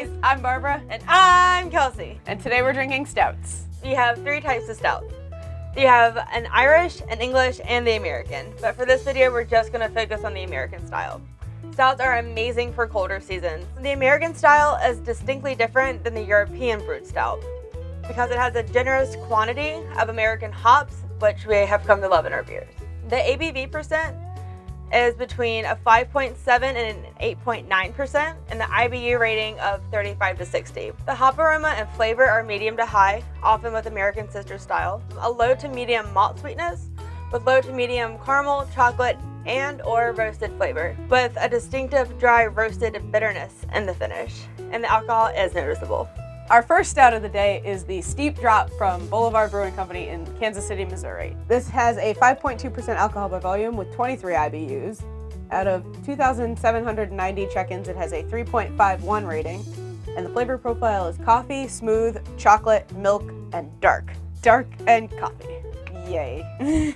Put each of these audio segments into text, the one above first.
guys, I'm Barbara. And I'm Kelsey. And today we're drinking stouts. You have 3 types of stout. You have an Irish, an English, and the American. But for this video, we're just going to focus on the American style. Stouts are amazing for colder seasons. The American style is distinctly different than the European brewed stout because it has a generous quantity of American hops, which we have come to love in our beers. The ABV percent is between a 5.7 and an 8.9% and the IBU rating of 35 to 60. The hop aroma and flavor are medium to high, often with American sister style. A low to medium malt sweetness with low to medium caramel, chocolate, and or roasted flavor, with a distinctive dry roasted bitterness in the finish. And the alcohol is noticeable. Our first stout of the day is the Steep Drop from Boulevard Brewing Company in Kansas City, Missouri. This has a 5.2% alcohol by volume with 23 IBUs. Out of 2,790 check-ins, it has a 3.51 rating. And the flavor profile is coffee, smooth, chocolate, milk, and dark. Dark and coffee. Yay.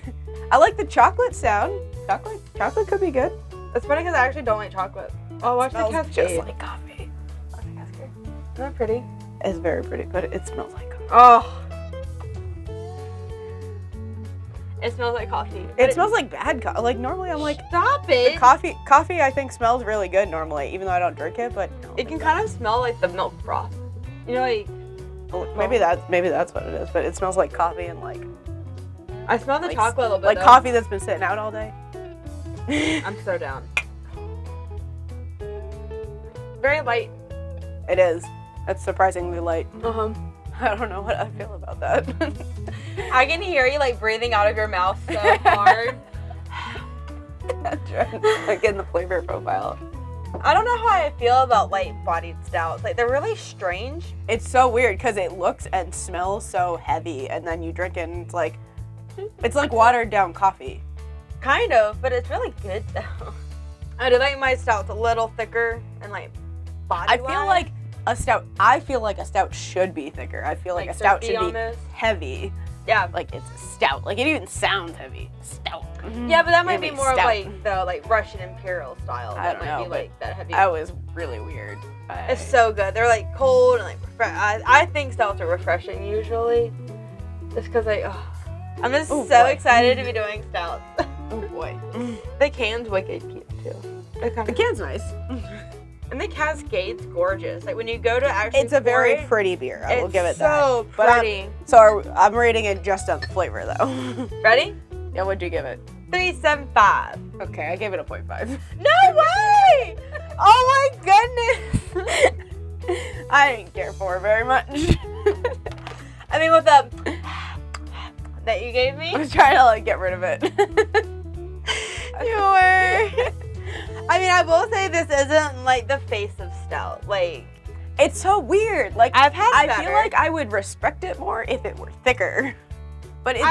I like the chocolate sound. Chocolate could be good. It's funny because I actually don't like chocolate. Oh, watch the cascade. Just like coffee. Watch the cascade. Isn't that pretty? It's very pretty, but it smells like coffee. Oh. It smells like coffee. It smells like bad coffee. Like normally I'm like, stop it. Coffee I think smells really good normally, even though I don't drink it, but it can kind of smell like the milk froth. You know, like maybe that's what it is, but it smells like coffee and like I smell the chocolate a little bit. Like though. Coffee that's been sitting out all day. I'm so down. Very light. It is. That's surprisingly light. Uh-huh. I don't know what I feel about that. I can hear you like breathing out of your mouth so hard. Like in the flavor profile. I don't know how I feel about light-bodied stouts. Like, they're really strange. It's so weird because it looks and smells so heavy, and then you drink it and it's like watered down coffee. Kind of, but it's really good though. I do like my stouts a little thicker and like body-wise. I feel like a stout should be thicker. I feel like a stout should be heavy. Yeah. Like it's a stout. Like it even sounds heavy. Stout. Yeah, but that might be more of like the Russian Imperial style. I don't know, be like that heavy. That was really weird. It's so good. They're like cold and like I think stouts are refreshing usually. Just because I'm just excited to be doing stouts. Oh boy. The can's wicked cute too. The can's nice. And the cascade's gorgeous. Like when you go to actually it's a very pretty beer. I will give it that. So pretty. I'm rating it just on the flavor though. Ready? Yeah, what'd you give it? 3.75. Okay, I gave it a 0.5. No way! Oh my goodness! I didn't care for it very much. I mean, with the that you gave me? I was trying to like get rid of it. You were. I mean, I will say this isn't like the face of stout. Like, it's so weird. Like I feel like I would respect it more if it were thicker. But it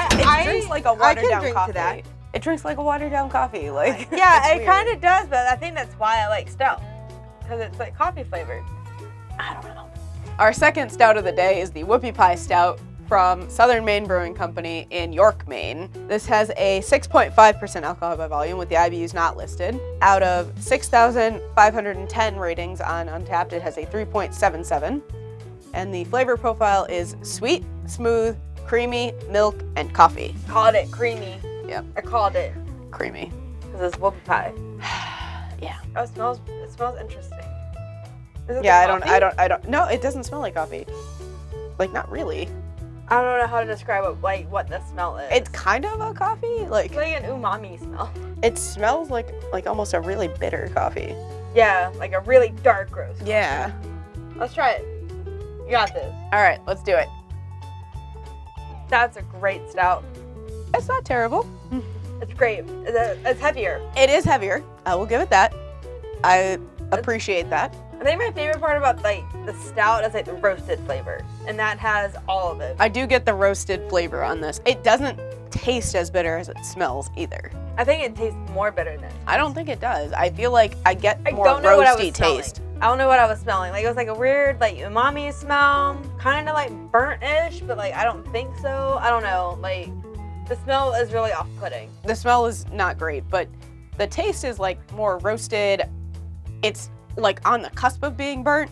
drinks like a watered down coffee. It drinks like a watered down coffee. Like yeah, it kind of does. But I think that's why I like stout because it's like coffee flavored. I don't know. Our second stout of the day is the Whoopie Pie Stout from Southern Maine Brewing Company in York, Maine. This has a 6.5% alcohol by volume with the IBUs not listed. Out of 6,510 ratings on Untapped, it has a 3.77. And the flavor profile is sweet, smooth, creamy, milk, and coffee. Called it creamy. Yep. I called it creamy. Because it's Whoopie Pie. Yeah. Oh, it smells interesting. Yeah, I don't. No, it doesn't smell like coffee. Like, not really. I don't know how to describe what the smell is. It's kind of a coffee, like it's like an umami smell. It smells like almost a really bitter coffee. Yeah, like a really dark roast. Yeah. Let's try it. You got this. All right, let's do it. That's a great stout. It's not terrible. It's great. It's heavier. It is heavier. I will give it that. I appreciate that. I think my favorite part about like the stout is like the roasted flavor, and that has all of it. I do get the roasted flavor on this. It doesn't taste as bitter as it smells either. I think it tastes more bitter than. I don't think it does. I feel like I get more roasty taste. I don't know what I was smelling. Like it was like a weird like umami smell, kind of like burnt-ish, but like I don't think so. I don't know. Like the smell is really off-putting. The smell is not great, but the taste is like more roasted. It's like on the cusp of being burnt,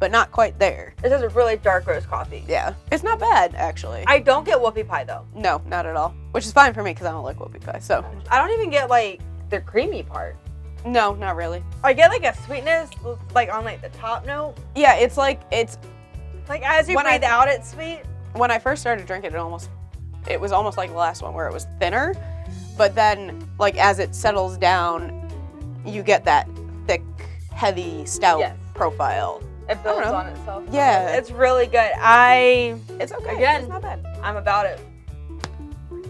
but not quite there. This is a really dark roast coffee. Yeah. It's not bad, actually. I don't get Whoopie Pie, though. No, not at all. Which is fine for me because I don't like Whoopie Pie, so. I don't even get, like, the creamy part. No, not really. I get, like, a sweetness, like, on, like, the top note. Yeah, it's like, it's... Like, as you breathe out, it's sweet. When I first started drinking it was almost like the last one where it was thinner, but then, like, as it settles down, you get that thick, heavy, stout profile. It builds on itself. Yeah. It's really good. It's okay. Again, it's not bad. I'm about it.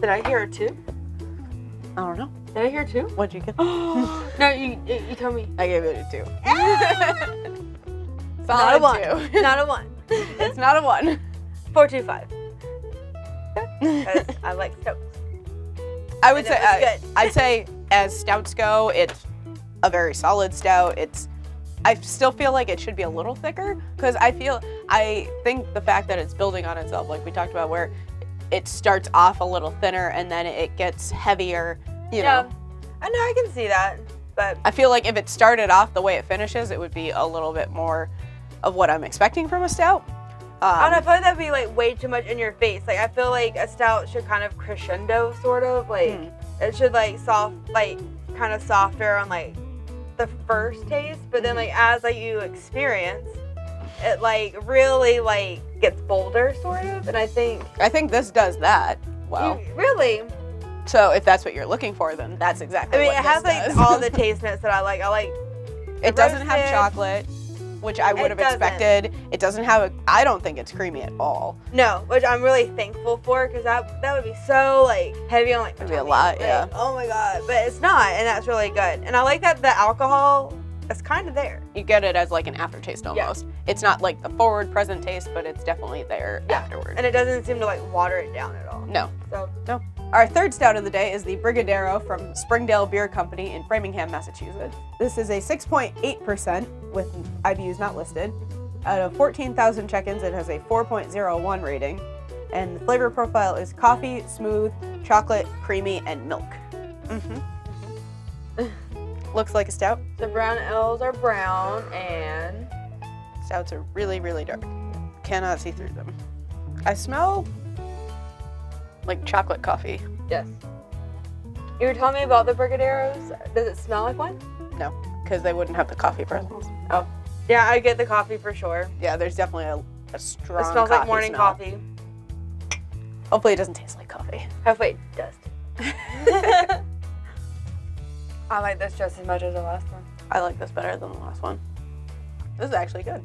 Did I hear a 2? I don't know. Did I hear 2? What'd you get? No, you told me. I gave it a 2. Not a 1. 2. Not a 1. It's not a 1. 4.25. Because I like stouts. I would say, I'd say as stouts go, it's a very solid stout. I still feel like it should be a little thicker because I think the fact that it's building on itself, like we talked about, where it starts off a little thinner and then it gets heavier, you know. I know, I can see that, but I feel like if it started off the way it finishes, it would be a little bit more of what I'm expecting from a stout. I feel like that'd be like way too much in your face. Like I feel like a stout should kind of crescendo, sort of. Like it should like kind of softer on like the first taste, but then like as like you experience, it like really like gets bolder, sort of. And I think this does that well. Really. So if that's what you're looking for, then that's exactly. I mean, what it has this like all the taste notes that I like. It doesn't have chocolate, which I would have expected. It doesn't have I don't think it's creamy at all. No, which I'm really thankful for because that would be so like heavy on like. It'd be a lot, yeah. Oh my god, but it's not, and that's really good. And I like that the alcohol is kind of there. You get it as like an aftertaste almost. Yeah. It's not like the forward present taste, but it's definitely there afterwards. And it doesn't seem to like water it down at all. No. So no. Our third stout of the day is the Brigadero from Springdale Beer Company in Framingham, Massachusetts. This is a 6.8% with IBUs not listed. Out of 14,000 check-ins, it has a 4.01 rating. And the flavor profile is coffee, smooth, chocolate, creamy, and milk. Looks like a stout. The brown L's are brown and stouts are really, really dark. Cannot see through them. I smell like chocolate coffee. Yes. You were telling me about the Brigadeiros. Does it smell like one? No, because they wouldn't have the coffee presence. Oh. Yeah, I get the coffee for sure. Yeah, there's definitely a strong coffee. It smells like morning smell. coffee. Hopefully it doesn't taste like coffee. Hopefully it does. I like this just as much as the last one. I like this better than the last one. This is actually good.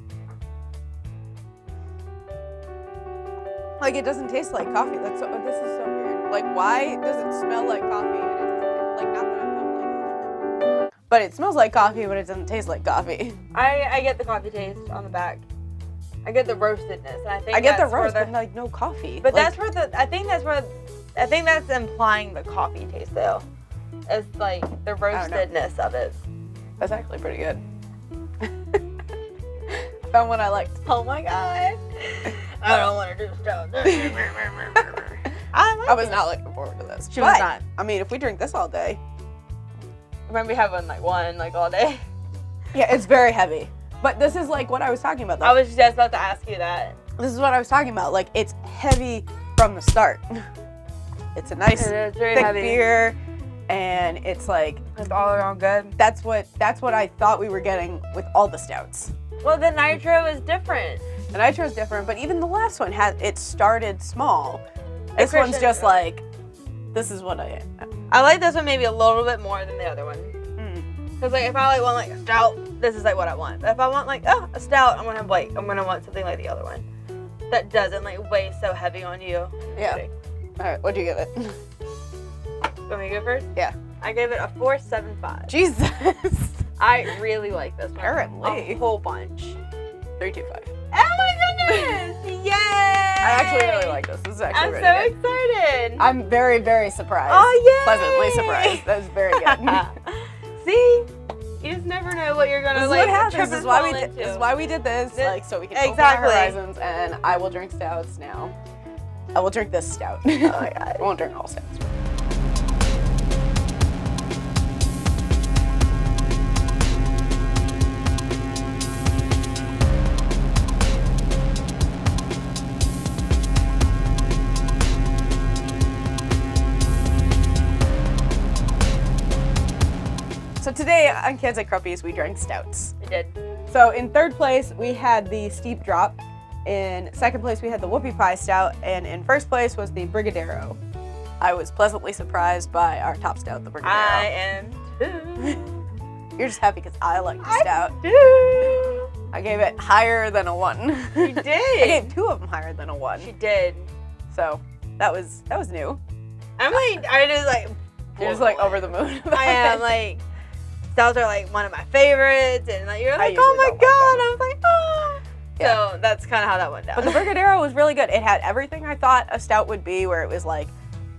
Like, it doesn't taste like coffee. This is so weird. Like, why does it smell like coffee and it doesn't, like, not that I'm complaining. But it smells like coffee, but it doesn't taste like coffee. I get the coffee taste on the back. I get the roastedness, and I get the roast, but like no coffee. But like, I think that's implying the coffee taste though. It's like the roastedness of it. That's actually pretty good. I found one I liked. Oh my god. I don't want to do stuff. I was not looking forward to this. She was not. I mean, if we drink this all day. Remember we have one all day. Yeah, it's very heavy. But this is like what I was talking about though. I was just about to ask you that. This is what I was talking about. Like, it's heavy from the start. It's a nice thick beer, and it's like it's all around good. That's what I thought we were getting with all the stouts. Well, the nitro is different. The nitro is different, but even the last one it started small. This one's just like, this is what I like this one maybe a little bit more than the other one. Because like if I want like a stout, this is like what I want. But if I want like a stout, I'm gonna want something like the other one that doesn't like weigh so heavy on you. Yeah. All right, what'd you give it? You want me to go first? Yeah. I gave it a 4.75. Jesus. I really like this one. Apparently. A whole bunch. 3.25. Oh my goodness! Yay! I actually really like this. This is actually really good. I'm so excited. I'm very, very surprised. Oh, yay! Pleasantly surprised. That was very good. See? You just never know what you're gonna like. What happens. This is why we did this. Like, so we can open our horizons. And I will drink stouts now. I will drink this stout. Oh my god. I won't drink all stouts. on KansatKrupys, we drank stouts. We did. So in third place, we had the Steep Drop. In second place, we had the Whoopie Pie Stout. And in first place was the Brigadero. I was pleasantly surprised by our top stout, the Brigadero. I am too. You're just happy because I like the stout. I do. I gave it higher than a 1. You did. I gave 2 of them higher than a 1. She did. So that was new. I just like. You're just like over the moon. I am like. Stouts are like one of my favorites, and like you're like, usually oh my don't like god, I was like, oh. Yeah. So that's kind of how that went down. But the Brigadero was really good. It had everything I thought a stout would be, where it was like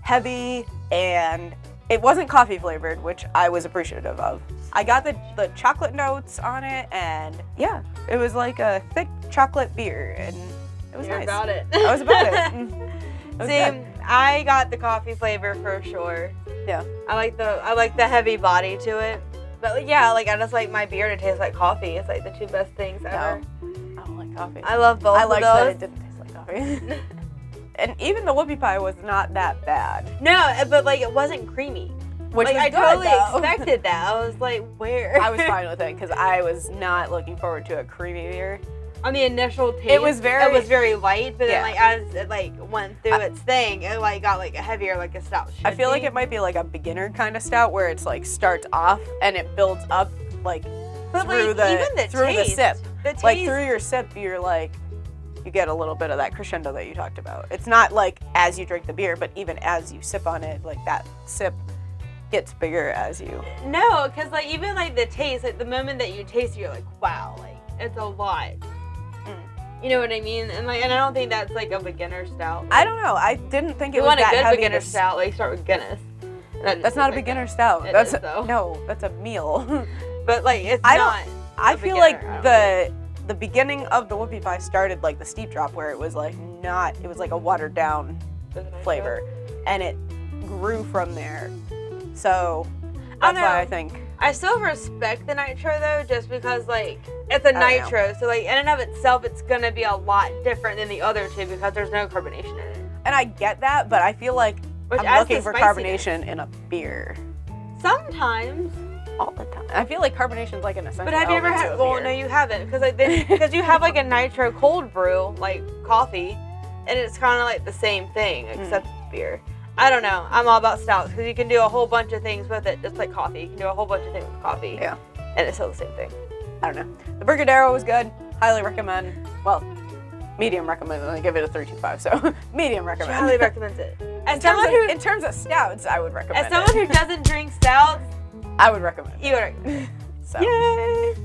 heavy and it wasn't coffee flavored, which I was appreciative of. I got the chocolate notes on it, and yeah, it was like a thick chocolate beer, and it was You're nice. about it. I was about it. It was See, good. I got the coffee flavor for sure. Yeah. I like the heavy body to it. But like, yeah, like I just like my beer to taste like coffee. It's like the 2 best things ever. I don't like coffee. I love both I of liked that those. it didn't taste like coffee. And even the Whoopie Pie was not that bad. No, but like it wasn't creamy. Which like was I good, totally though. expected that. I was like, where? I was fine with it because I was not looking forward to a creamy beer. On the initial taste, It was very light, but Yeah. then like as it like went through its thing, it like got like heavier, like a stout should I feel like be. it might be like a beginner kind of stout where it's like starts off and it builds up like But through like even the taste, sip. the taste, Like through your sip, you're like you get a little bit of that crescendo that you talked about. It's not like as you drink the beer, but even as you sip on it, like that sip gets bigger as you. No, because like even like the taste, like the moment that you taste it, you're like, wow, like it's a lot. You know what I mean? And I don't think that's like a beginner stout. I don't know. I didn't think it You was want a that good heavy. beginner stout, like start with Guinness. That's not a beginner stout. It That's is, though. no, that's a meal. But like it's I not. I a feel beginner, like I don't the beginning of the Whoopie Pie started like the Steep Drop, where it was like it was like a watered down think. flavor, and it grew from there. So I that's don't why know. I think I still respect the nitro though, just because like it's a I don't know. nitro, so like in and of itself, it's gonna be a lot different than the other two because there's no carbonation in it. and I get that, but I feel like Which I'm adds looking the for spiciness. carbonation in a beer Sometimes. all the time. I feel like carbonation's like an essential. But have you ever element to had? a Well, beer. no, you haven't, because you have like a nitro cold brew, like coffee, and it's kind of like the same thing except it's beer. I don't know. I'm all about stouts because you can do a whole bunch of things with it, just like coffee. You can do a whole bunch of things with coffee. Yeah. And it's still the same thing. I don't know. The Brigadero was good. Highly recommend. Well, medium recommend. I give it a 3.25. So medium recommend. Highly recommends it. In terms of stouts, I would recommend. As someone who doesn't drink stouts, I would recommend. you would recommend. So. Yay!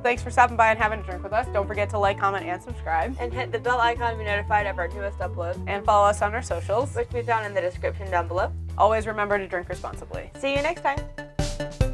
Thanks for stopping by and having a drink with us. Don't forget to like, comment, and subscribe. And hit the bell icon to be notified of our newest upload, And follow us on our socials. which can be found in the description down below. Always remember to drink responsibly. See you next time.